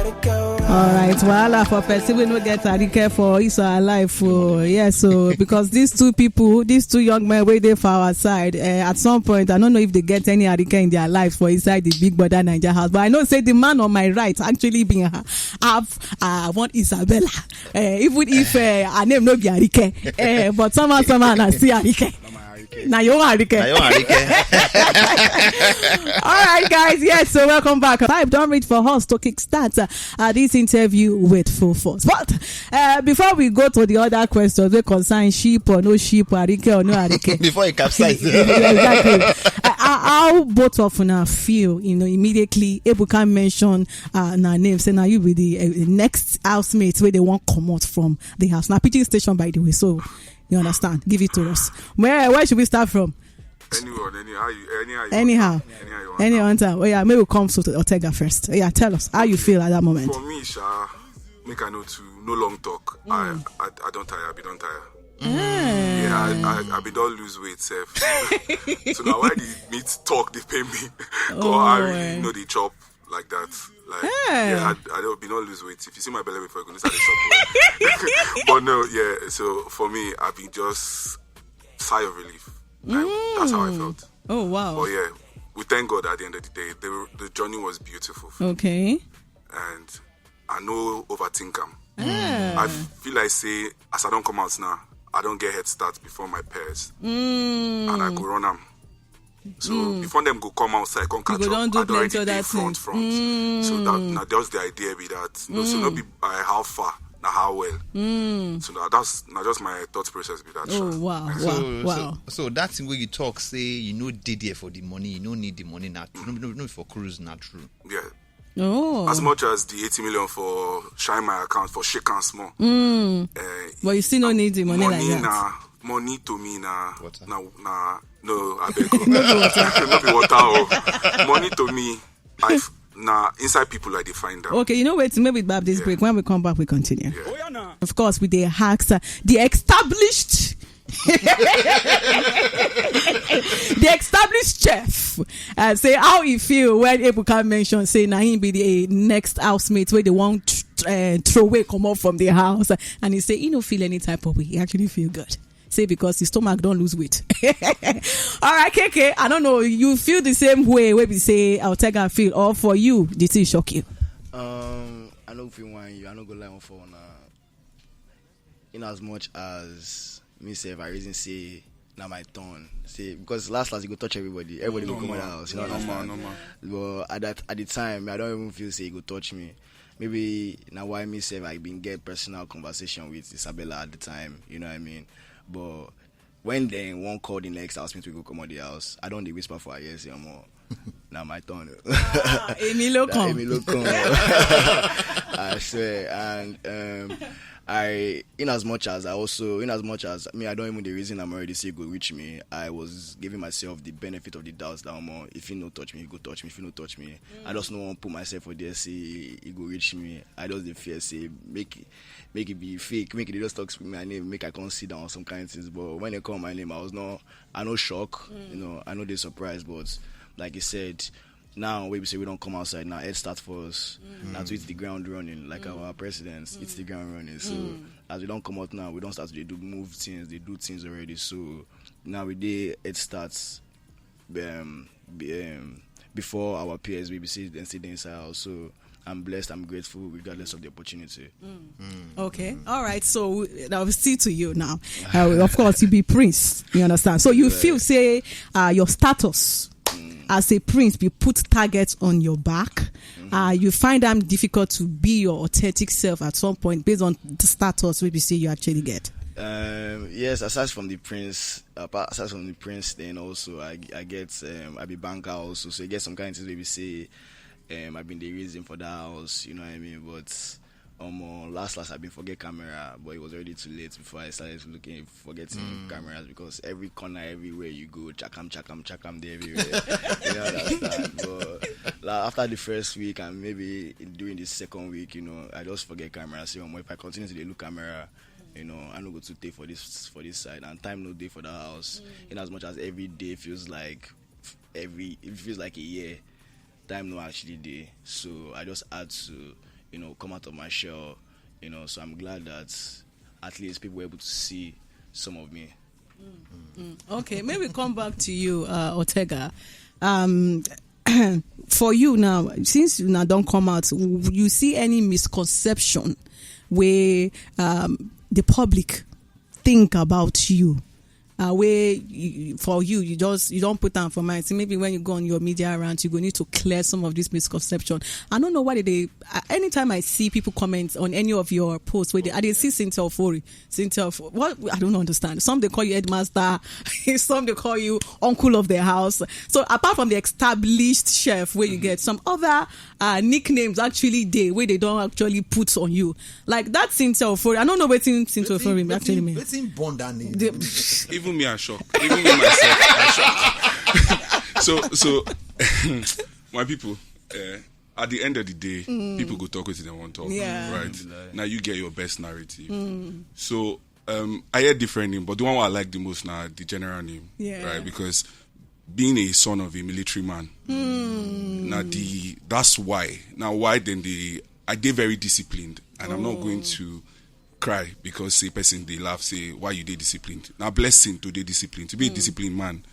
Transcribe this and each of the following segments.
All right, wahala for person we no get arike for is our life. Yes, so because these two young men wey dey for our side, at some point I don't know if they get any arike in their life for inside the big brother Naija house, but I know say the man on my right actually been have one Isabella, even if her name no be arike, but somehow I see arike. Now you are All right, guys. Yes, so welcome back. Time don't read for us to kickstart this interview with full force. But before we go to the other questions, we concern sheep or no sheep, arike or no arike. Before you capsize. Exactly. How both of you feel, immediately Ebuka mention na name, say now you be the next housemates where they want come out from the house. Now pitching station, by the way, so you understand? Give it to us. Where should we start from? Anyhow. Oh yeah, maybe we'll come to Otega first. Yeah, tell us how you feel at that moment. For me, make I know to no long talk. I don't tire. I be don't tire. Yeah, I be don't lose weight, self. So now why the meat talk they pay me? I really know they chop like that. Like, I don't be not lose weight. If you see my belly before, you're going to start to chop. But no, yeah. So for me, I've been just sigh of relief. That's how I felt. Oh wow. But yeah, we thank God at the end of the day. The journey was beautiful. Okay. And I know overthink them. I feel like say as I don't come out now, I don't get head start before my peers, and I go run them. So before them go come outside, come catch up, I don't already be front. So that that's the idea be that. So not be how far, not how well. So that's not just my thought process be that. Oh wow. So that's the way you talk. Say you know did there for the money. You don't need the money now. No for cruise not true. Yeah. Oh. As much as the 80 million for shine my account for shake and small. But you still don't need the money like that. Money to me na water. No, I beg you. Not be water. Money to me, inside people like they find out. Okay, wait, maybe back this break. When we come back, we continue. Yeah. Of course, with the hacks, the established. The established chef say how he feel when Ebuka mention say na him be the next housemate where they want throw away come up from the house, and he say he no feel any type of way. He actually feel good. Say because his stomach don't lose weight. All right, KK, I don't know. You feel the same way when we say Otega feel, or for you, did it shock you? I don't feel one you. I don't go lie on for in as much as me say if I reason say now my turn. Say because last you go touch everybody go come out the house. You know normal. But at the time I don't even feel say he go touch me. Maybe now why me say I been get personal conversation with Isabella at the time. You know what I mean? But when they won't call the next housemate we go come out the house, I don't whisper for a year more. Now my turn. Emilio come. I swear. And in as much as me, I don't even the reason I'm already say go reach me. I was giving myself the benefit of the doubt that if you no touch me, you go touch me. If you no touch me, I just don't want to put myself for there. Say he go reach me. I just the fear say make it be fake. Make it just talk with my name. Make I can't sit down or some kind of things. But when they call my name, I no shock. I know they surprised, but like you said. Now, we say we don't come outside. Now, head start for us. Now, to hit the ground running, like our presidents, it's the ground running. So, as we don't come out now, we don't start to do move things. They do things already. So, now we did head starts before our peers. We see and sit inside house. So, I'm blessed. I'm grateful, regardless of the opportunity. Okay, all right. So now we see to you now. Of course, you be prince. You understand? So you feel say your status. As a prince, you put targets on your back. You find them difficult to be your authentic self at some point based on the status we see you actually get. Yes, aside from the prince, then also I get I be banker also, so you get some kind of things where we say I've been the reason for that house, you know what I mean? But last I've been forget camera, but it was already too late before I started forgetting cameras, because every corner, everywhere you go, chakam there everywhere. You know, understand? But after the first week and maybe during the second week, I just forget cameras. So if I continue to look camera, I don't go to day for this side, and time no day for the house. In as much as every day feels like a year, time no actually day. So I just had to come out of my shell, so I'm glad that at least people were able to see some of me. Okay, maybe come back to you, Otega. For you now, since you now don't come out, you see any misconception where the public think about you? Where for you don't put down for mind. So maybe when you go on your media rant, you go need to clear some of this misconception. I don't know why anytime I see people comment on any of your posts where they see Cynthia Ofori, what I don't understand. Some they call you headmaster, some they call you uncle of the house. So apart from the established chef where you get some other nicknames actually where they don't actually put on you. Like that Cynthia Ofori. I don't know what Cynthia Ofori actually means. What's in bond that name? Even me, I'm shocked. Even me myself, I'm shocked. So, my people, at the end of the day, people go talk with them one talk, right? Now you get your best narrative. So, I hear different name, but the one I like the most now, the general name, right? Because being a son of a military man, now that's why. Now, why then I did very disciplined, and I'm not going to cry because a person they laugh say why you did disciplined. Now blessing to be disciplined. To be a disciplined man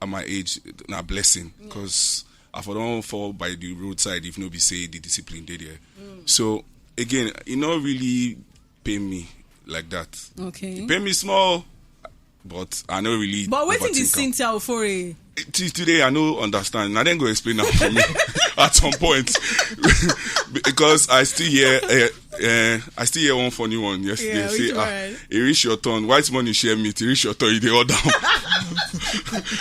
at my age, now blessing because I don't fall by the roadside if nobody say the discipline did there. So again, it not really pay me like that. Okay. It pay me small, but I know really. But waiting this Cynthia Ofori. Today I no understand. I then go explain that for me at some point because I still hear one funny one yesterday. Say, it reach your turn. White money share meat. It reach your turn. You dey order.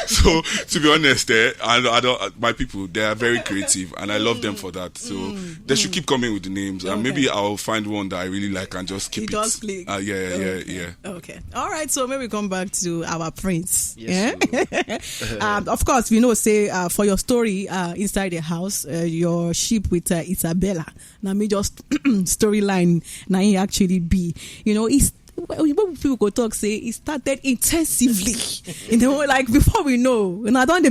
So to be honest, I don't. My people, they are very creative, and I love them for that. So they should keep coming with the names, and maybe I'll find one that I really like and just keep it. Yeah. Okay. All right. So maybe come back to our prince. Yes, of course, we know, say, for your story inside the house, your ship with Isabella. Now, me just storyline, now he actually be. It's when people go talk, say it started intensively. Like before we know, and I don't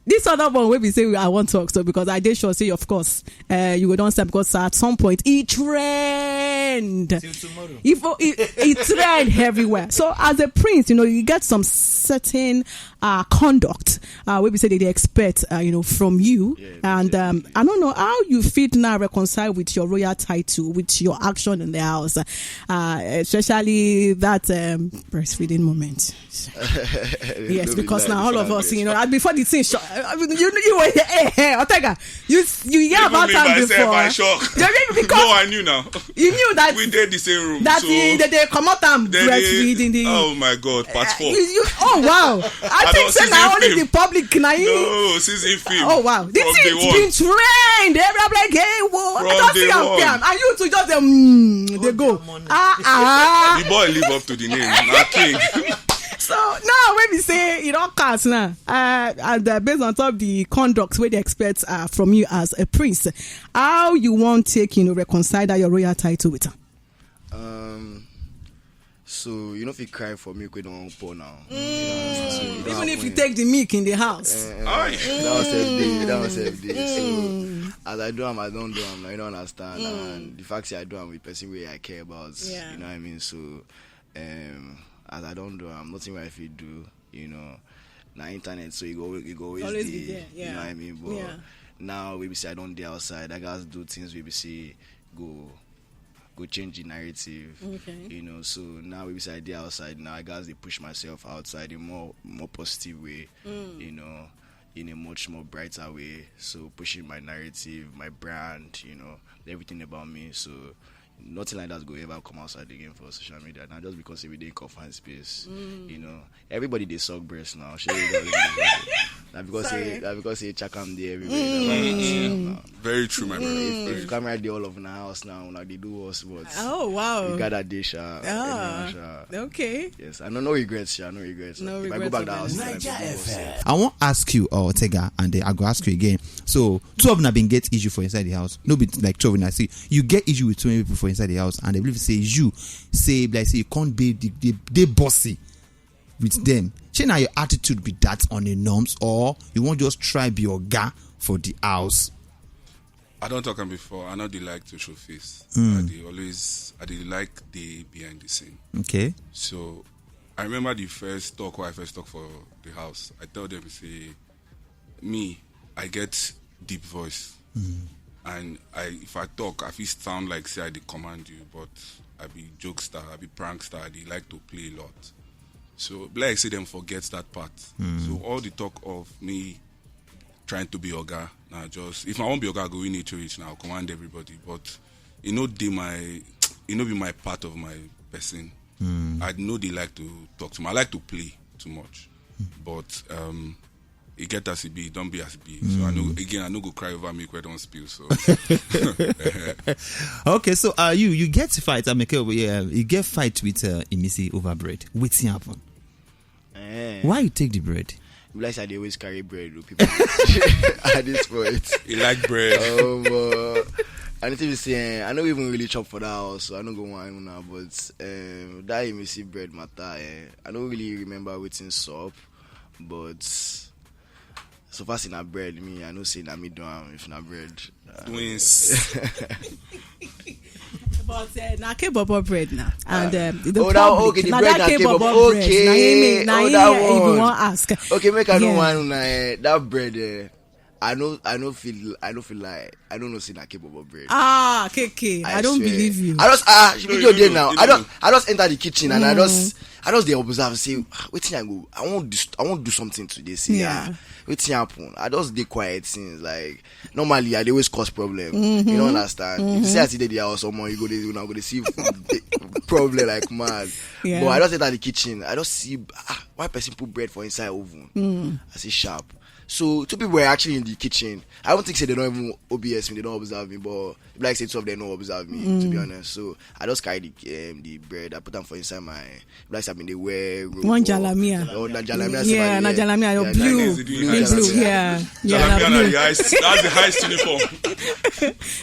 this other one where we say I want to talk, so because I did sure say of course you go don't step because at some point it trend. Till tomorrow. It trend everywhere. So as a prince, you get some certain conduct where we say they expect from you, and I don't know how you fit now reconcile with your royal title, with your action in the house, especially that breastfeeding moment. Yes, because now all of us, before the thing, you were here, Otega. You hear about that before. I shocked. No, I knew now. You knew that we did the same room. That so they come out and breastfeeding. Oh my God, part 4. Oh wow! I think so now only the public can No, season film. Oh wow! This thing's been trained. Everybody like, hey, whoa! I don't see and you two just they go. The boy live up to the name. Not king. So now when we say it all counts now, and based on top of the conduct where they expect from you as a prince, how you want take reconcile that your royal title with her? So if you cry for milk, we don't pour now. Even if you take the milk in the house. That was every day. So as I do them, I don't do them. I don't understand. And the fact that I do them with person where I care about. You know what I mean? So as I don't do them, nothing where if you do, na internet, so you go always be there. You know what I mean? But now we say I don't do outside. I guys do things we say go change the narrative. Okay. So now we say I did outside. Now I guys they push myself outside in more positive way. In a much more brighter way. So pushing my narrative, my brand, everything about me. So nothing like that go ever come outside again for social media. Now just because every day confined space, everybody they suck breast now. That because they check them there everywhere. Very true, my brother. If you come right there all over the house now, they do us, but oh wow, you got that dish. Okay. Yes, I no regrets. No regrets. If I go back to the house, I want to ask you, Otega, and I go ask you again. So 2 of them have been get issue for inside the house. No, be like 2 of them. I see you get issue with 2 people for inside the house, and they believe say you can't be they bossy with them. Shey na your attitude be that on the norms, or you won't just try be oga for the house? I don't talk am before. I know they like to show face. I dey like the behind the scene. Okay. So I remember the first talk when I first talk for the house. I tell them, say, me, I get deep voice. And if I talk, I feel sound like say I dey command you, but I be jokester, I be prankster, I dey like to play a lot. So like say them forget that part. So all the talk of me trying to be oga, now just if I won't be oga, I go in HOH now, command everybody. But be my part of my person. I know they like to talk to me. I like to play too much. But it get as it be, don't be as it be. So I know go cry over milk where don't spill. So okay, so you get fight, you get fight with Emisi over bread. What's happen? Why you take the bread? Like I always carry bread with people at this point. You like bread? I need to be saying, I don't even really chop for that house, so I don't go on now. But that Emisi bread matter, I don't really remember what's in soup, but so far in a bread, I know say na me do if na bread. Twins. But na K-Bobo bread now, and the bread that K-Bobo bread. Okay, na him if you want ask. Okay, make I know one that bread. I don't feel like I don't know see na K-Bobo bread. KK, I don't believe you. I just video there now. I just enter the kitchen and I just dey observe, say wetin I go. I want do something today. See, wetin happen. I just dey quiet since like normally I dey always cause problem. You don't understand. If you say I see the house someone you go to see problem like mad. Yeah. But I just enter the kitchen. I just see why person put bread for inside oven. I see sharp. So two people were actually in the kitchen. I don't think say they don't even OBS me, they don't observe me, but like say two of them don't observe me, to be honest. So I just carry the bread, I put them for inside my like I mean they wear one jalamia. Oh, na jalamia. Yeah, na jalamia, your blue. Blue, yeah. Jalamia, that's the highest uniform.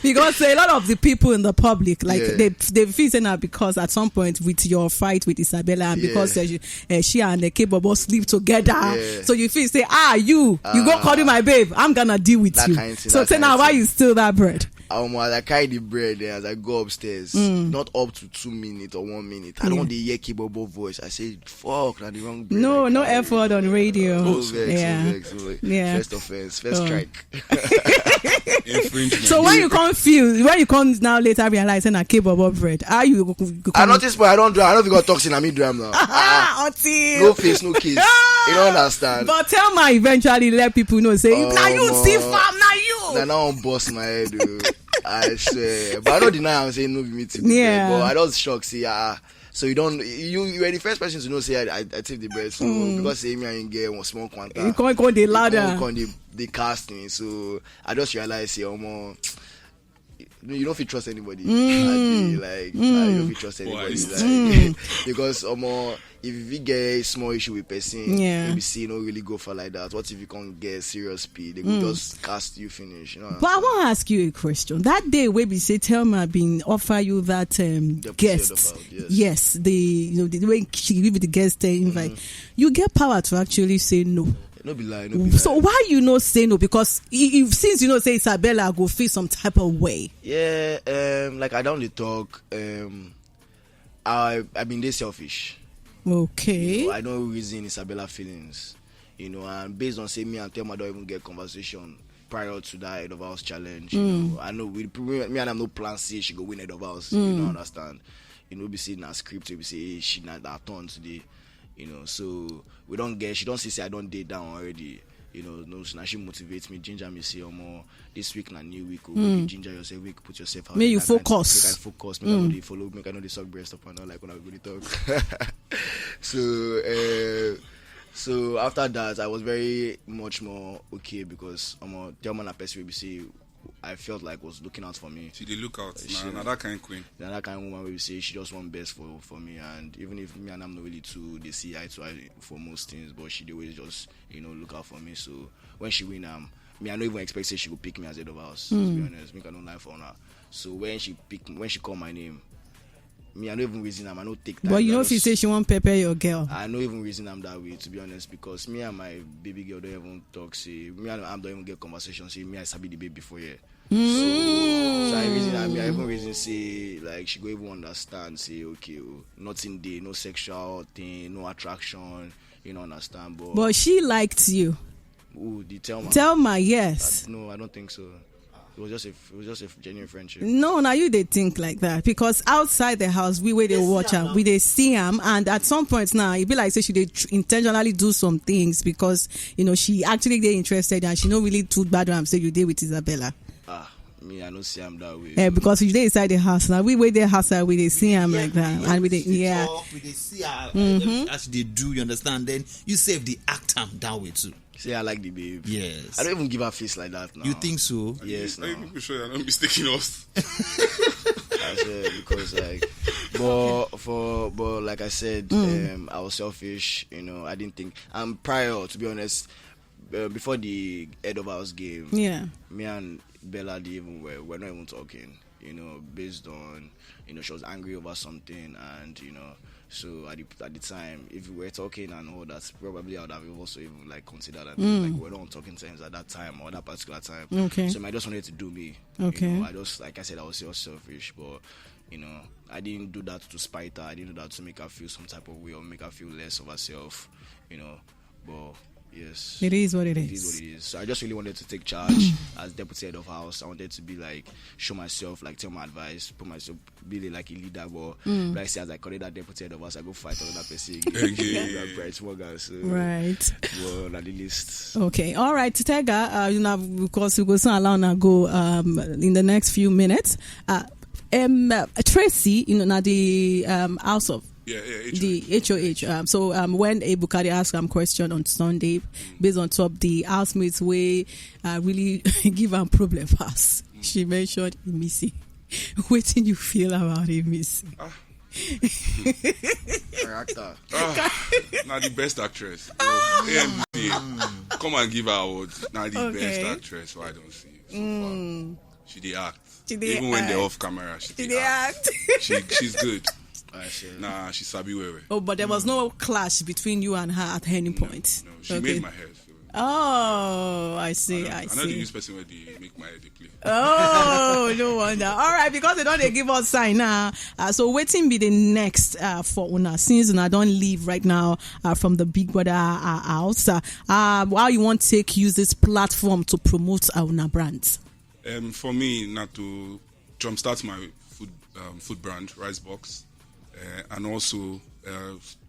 Because a lot of the people in the public, like they feel saying that because at some point with your fight with Isabella and because she and the K-Bobo sleep together, so you feel say you go call me my babe, I'm gonna deal with you. So tell now why you steal that bread? As I carry the bread as I go upstairs, not up to 2 minutes or 1 minute. I don't hear K-Bobo voice. I say, fuck, not the wrong bread. No effort on radio. Vex. First offense, first strike. Infringement. So when you come now later realize that K-Bobo bread, are you? I notice, but I don't know if you got toxin, I mean drum now. No face, no case. You don't understand. But tell me eventually let people know, say, now you see fam, now you. Now I'm bust my head, dude. I swear. But I don't deny I'm saying no be me too. But I was shocked, say, so you don't, you were the first person to know, say, I take the bread. So, because say me and get one small quanta. You can't go the ladder. They cast me. So, I just realized, say, you don't feel trust anybody. You don't feel trust anybody. Because if you get a small issue with person, maybe see no really go for like that. What if you can't get serious speed? They will just cast you finish. You know? But I want to ask you a question. That day where we say tell me I've been offer you that guest. Yes, the way she give you the guest invite. You get power to actually say no. No be lie. So why you not say no? Because if since you know say Isabella go feel some type of way. Yeah, like I don't talk. I been this selfish. Okay. I don't reason Isabella feelings. And based on say me and Thelma don't even get conversation prior to that head of house challenge. I know me and I have no plan say she go win head of house. You don't understand. We see in our script, we say she not that turn today. So we don't get. She don't say I don't date down already. No, so now she motivates me, ginger me, say more this week na new week. Ginger yourself, week put yourself out. May you focus. Make I focus. Make I know they follow. Make I know they suck breast up and all like when I go to talk. So after that, I was very much more okay because Thelma na person we say I felt like was looking out for me. She did look out. Nah, that kind of queen. That kind of woman where we say she just want best for me, and even if me and I'm not really too, they see eye to eye for most things, but she always just look out for me. So when she win, me I don't even expect say she would pick me as head of house. To be honest, me I don't lie for her. So when she called my name, me, I don't even reason I'm. I don't take that. But you know, if you say she won't pepper your girl, I don't even reason I'm that way, to be honest, because me and my baby girl don't even talk. See, me and I don't even get conversations. See, me I sabi the baby before yeah. So I reason I even reason say like she go even understand. Say okay, nothing there, no sexual thing, no attraction. You know, understand? But she liked you. Ooh, the Thelma. Thelma, yes. No, I don't think so. It was just a genuine friendship. No, now you they think like that because outside the house we where they watch her, we they see him, and at some point now it be like say she they intentionally do some things because you know she actually they interested and she not really too bad when I'm saying you did with Isabella. Me I don't see him that way. Because if they inside the house now we wait their house we they see him like that and we they talk, we they see her as they do. You understand? Then you save the act that way too. Say I like the babe. Yes. I don't even give her face like that now. You think so? Yes. Are you people sure you're not mistaking us? I said because like, but like I said, I was selfish. You know, I didn't think. Prior, to be honest, before the head of house game, me and Bella we're not even talking. You know, based on she was angry over something, and so at the time, if we were talking and all that, probably I would have also even like considered that like we're not on talking terms at that time or that particular time. Okay. So I just wanted to do me. Okay. I just, like I said, I was selfish, but I didn't do that to spite her. I didn't do that to make her feel some type of way or make her feel less of herself. But yes, it is what it is. It is what it is. So I just really wanted to take charge as deputy head of house. I wanted to be like, show myself, like tell my advice, put myself, be like a leader. But like I say, as I call it that deputy head of house, I go fight another person. Bright small guys. So, right. Well, at the list. Okay. All right. Tega, because we go soon allow now go in the next few minutes. Tracy, now the house of the HOH. So when Ebukari asked him question on Sunday, based on top the housemates way really give him problem pass. She mentioned Missy. What did you feel about Missy? Character. Now the best actress. AMC, come and give her awards. Now the best actress. Why don't see it so far? She did act. Even when they're off camera, she did act. She's good. Nah, she's sabi wewe. Oh, but there was no clash between you and her at any point. No, she made my hair. So. Oh, I see. I know the news person where they make my hair they play. Oh, no wonder. All right, because they don't give us sign now. So waiting be the next for Una since Una don't leave right now from the Big Brother house. How you want to use this platform to promote Una brands? For me, not to jumpstart my food brand, Rice Box. And also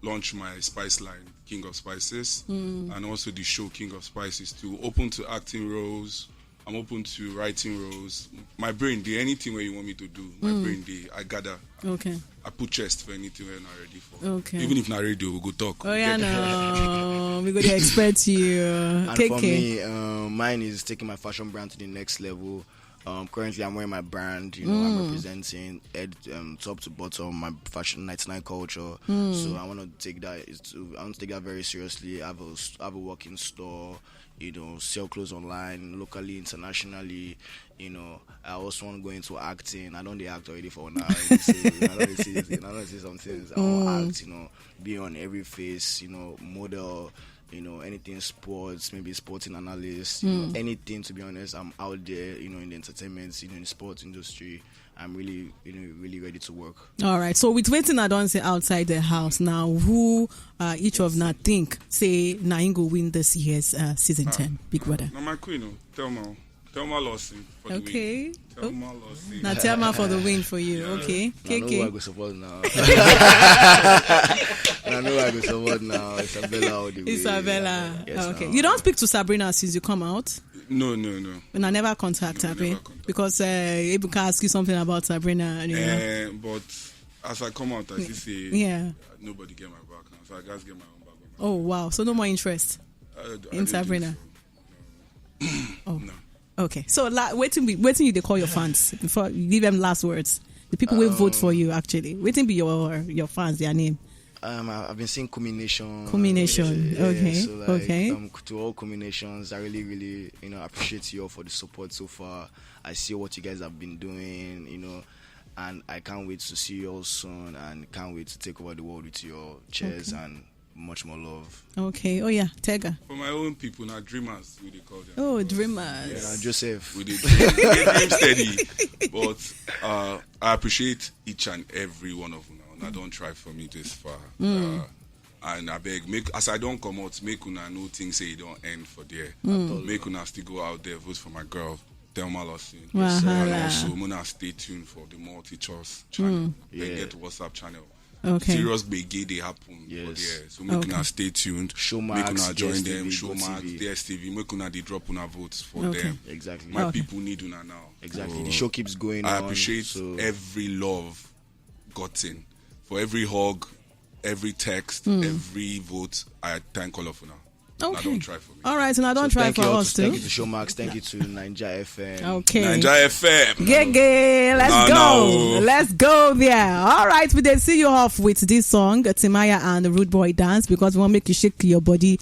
launch my spice line, King of Spices, and also the show King of Spices too. Open to acting roles. I'm open to writing roles. My brain, anything where you want me to do. My brain, I gather. Okay. I put chest for anything we're not ready for. Okay. Even if not ready, we'll go talk. Oh yeah, no, we're gonna expect you. And for me, mine is taking my fashion brand to the next level. Currently, I'm wearing my brand. I'm representing top to bottom my fashion 99 culture. So I want to take that. I want to take that very seriously. I have a working store. Sell clothes online, locally, internationally. I also want to go into acting. I don't act already for now. I don't see some things. I want to act. Be on every face. Model. Anything sports, maybe sporting analyst, anything, to be honest. I'm out there, in the entertainment, in the sports industry. I'm really, really ready to work. All right. So with waiting, I don't say outside the house now, who each of na think, say, Naingo win this year's season 10, Big Brother? No, my queen, Thelma Lawson for the win. Thelma Lawson. Now Thelma for the win for you. Okay. I know who I go support now. I know I go support now. Isabella all the way. Isabella. Yes, okay. now. You don't speak to Sabrina since you come out? No. And I never contact her, because Ebuka ask you something about Sabrina. But as I come out, I say, nobody get my back now. So I guys get my own back. Oh, wow. So no more interest in Sabrina? So. No. Okay. So waiting you they call your fans before you give them last words. The people will vote for you, actually. Waiting be your fans, their name. I've been seeing Combination. Okay. So okay. To all Combinations, I really, really, appreciate you all for the support so far. I see what you guys have been doing, and I can't wait to see you all soon, and can't wait to take over the world with your chairs and much more love. Okay. Oh yeah, Tega. For my own people, now dreamers, we they call them. Oh, dreamers. Yeah, Joseph. We did dream steady, but I appreciate each and every one of you now. Now don't try for me this far. And I beg, as I don't come out, make una know things say it don't end for there. Make una still go out there, vote for my girl, Thelma Lawson. And also, Muna stay tuned for the multi-choice channel. They get WhatsApp channel. Okay. Serious big they happen for there. So make una stay tuned. Make una join them. Showmax, DSTV. Make una they drop una votes for them. Exactly. My people need una now. Exactly. So the show keeps going I on. appreciate every love gotten. For every hug, every text, every vote, I thank all of you now. Okay. Now don't try for me. All right, and I don't try for us too. Thank you to Showmax. Thank you to Naija FM. Okay. Naija FM. Gege, let's go. Let's go there. All right, we then see you off with this song, Timaya and the Rude Boy Dance, because we want to make you shake your body